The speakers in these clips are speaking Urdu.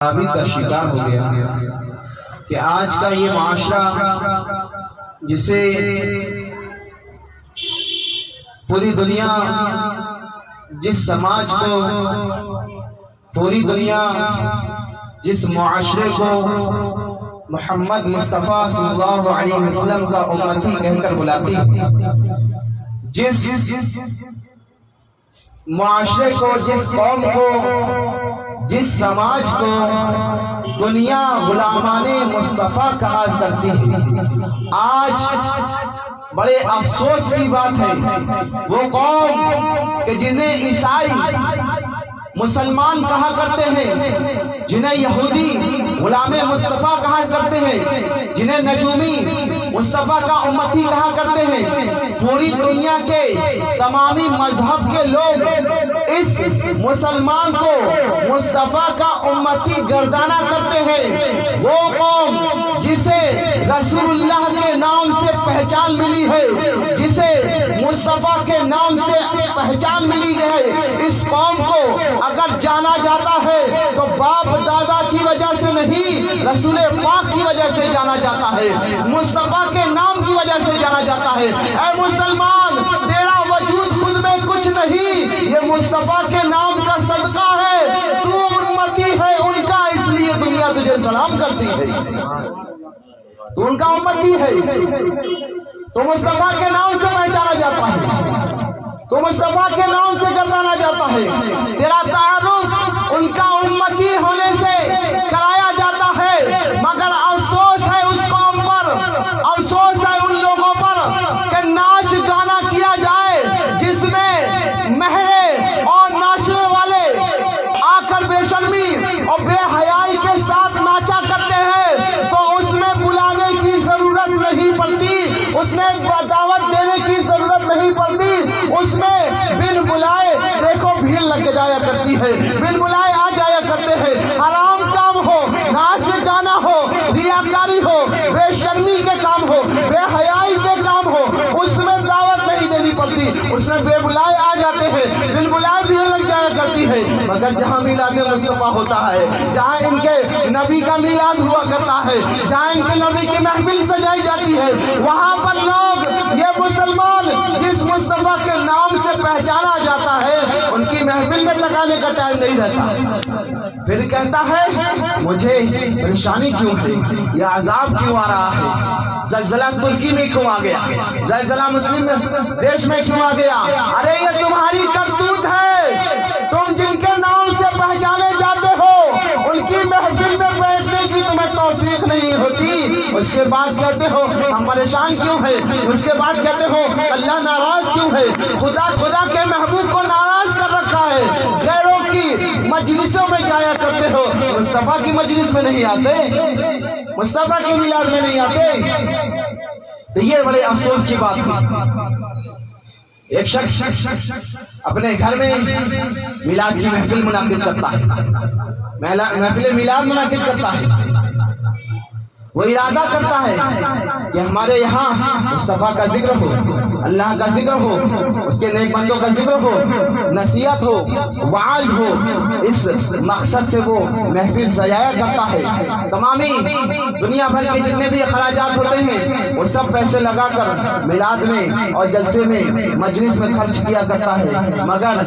خرابی کا شکار ہو گیا کہ آج کا یہ معاشرہ جسے پوری دنیا جس سماج کو پوری دنیا جس معاشرے کو محمد مصطفیٰ صلی اللہ علیہ وسلم کا امتی کہہ کر بلاتی ہے، جس معاشرے کو، جس قوم کو، جس سماج کو دنیا غلامان مصطفیٰ کہا کرتی ہے، آج بڑے افسوس کی بات ہے وہ قوم کہ جنہیں عیسائی مسلمان کہا کرتے ہیں، جنہیں یہودی غلام مصطفیٰ کہا کرتے ہیں، جنہیں نجومی مصطفیٰ کا امتی کہا کرتے ہیں، پوری دنیا کے تمامی مذہب کے لوگ اس مسلمان کو مصطفیٰ کا امتی گردانا کرتے ہیں۔ وہ قوم جسے رسول اللہ کے نام سے پہچان ملی ہے، جسے مصطفیٰ کے نام سے پہچان ملی ہے، اس قوم کو اگر جانا جاتا ہے تو باپ دادا کی وجہ سے نہیں، رسول پاک کی وجہ سے جانا جاتا ہے، مصطفیٰ کے نام کی وجہ سے جانا جاتا ہے۔ اے مسلمان، تیرا وجود خود میں کچھ نہیں، یہ مصطفیٰ کے نام کا صدقہ ہے، تو امتی ہے ان کا، اس لیے دنیا تجھے سلام کرتی ہے، تو ان کا امتی ہے، تو مصطفیٰ کے نام سے پہچانا جاتا ہے، تو مصطفیٰ کے نام سے گردانا جاتا ہے، تیرا تعارف ان کا امتی ہونے سے کرایا جاتا ہے۔ مگر افسوس ہے اس قوم پر، افسوس ہے ان لوگوں پر کہ ناچ گانا کیا جائے جس میں مہرے اور ناچنے والے آ کر بے شرمی اور بے حیائی کے ساتھ ناچا کرتے ہیں، تو اس میں بلانے کی ضرورت نہیں پڑتی، اس میں دعوت دینے کی ضرورت نہیں پڑتی، اس میں بن بلائے دیکھو بھیڑ لگ جایا کرتی ہے، بن بلائے آ جایا کرتے ہیں، حرام کام ہو، ناچ گانا ہو، ریاکاری ہو، بے شرمی کے کام ہو، بے حیائی کے کام ہو، اس میں دعوت نہیں دینی پڑتی، اس میں بے بلائے آ جاتے ہیں، بن بلائے بھیڑ لگ جایا کرتی ہے۔ مگر جہاں میلاد مصطفیٰ ہوتا ہے، جہاں ان کے نبی کا میلاد ہوا کرتا ہے، جہاں ان کے نبی کی محفل سجائی جاتی ہے، وہاں پر لوگ یہ مسلمان جس مصطفیٰ کے نام سے پہچانا جاتا ہے ان کی محفل میں تکانے کا ٹائم نہیں رہتا، پھر کہتا ہے مجھے پریشانی کیوں ہے، یہ عذاب کیوں آ رہا ہے، زلزلہ ترکی میں کیوں آ گیا، زلزلہ مسلم دیش میں کیوں آ گیا، ارے یہ تمہاری کرتوت ہے، تم جن کے نام سے پہچانے جاتے ہو ان کی محفل میں بیٹھنے کی تمہیں توفیق نہیں ہوتی، اس کے بعد کہتے ہو ہم پریشان کیوں ہیں، اس کے بعد کہتے ہو اللہ ناراض کیوں ہے، خدا کے محبوب کو ناراض کر رکھا ہے، غیروں کی مجلسوں میں جایا کرتے ہو، مصطفیٰ کی مجلس میں نہیں آتے، مصطفیٰ کے میلاد میں نہیں آتے۔ تو یہ بڑے افسوس کی بات ہے، ایک شخص اپنے گھر میں میلاد کی محفل منعقد کرتا ہے، محفل میلاد منعقد کرتا ہے، وہ ارادہ کرتا ہے کہ ہمارے یہاں مصطفیٰ کا ذکر ہو، اللہ کا ذکر ہو، اس کے نیک بندوں کا ذکر ہو، نصیحت ہو، وعظ ہو، اس مقصد سے وہ محفل سجایا کرتا ہے، تمامی دنیا بھر کے جتنے بھی اخراجات ہوتے ہیں وہ سب پیسے لگا کر میلاد میں اور جلسے میں مجلس میں خرچ کیا کرتا ہے، مگر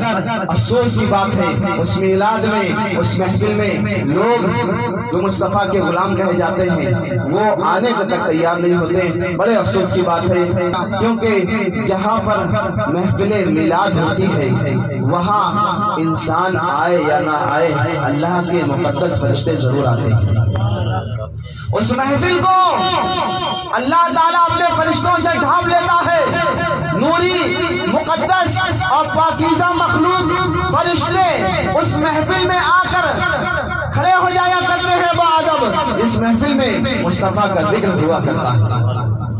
افسوس کی بات ہے اس میلاد میں، اس محفل میں لوگ جو مصطفیٰ کے غلام کہے جاتے ہیں وہ آنے کو تک تیار نہیں ہوتے۔ بڑے افسوس کی بات ہے کیونکہ جہاں پر محفل میلاد ہوتی ہے وہاں انسان آئے یا نہ آئے اللہ کے مقدس فرشتے ضرور آتے ہیں، اس محفل کو اللہ تعالیٰ اپنے فرشتوں سے ڈھانپ لیتا ہے، نوری مقدس اور پاکیزہ مخلوق فرشتے اس محفل میں آ کر کھڑے ہو جایا کرتے ہیں بادب، اس محفل میں مصطفیٰ کا ذکر ہوا کرتا ہے۔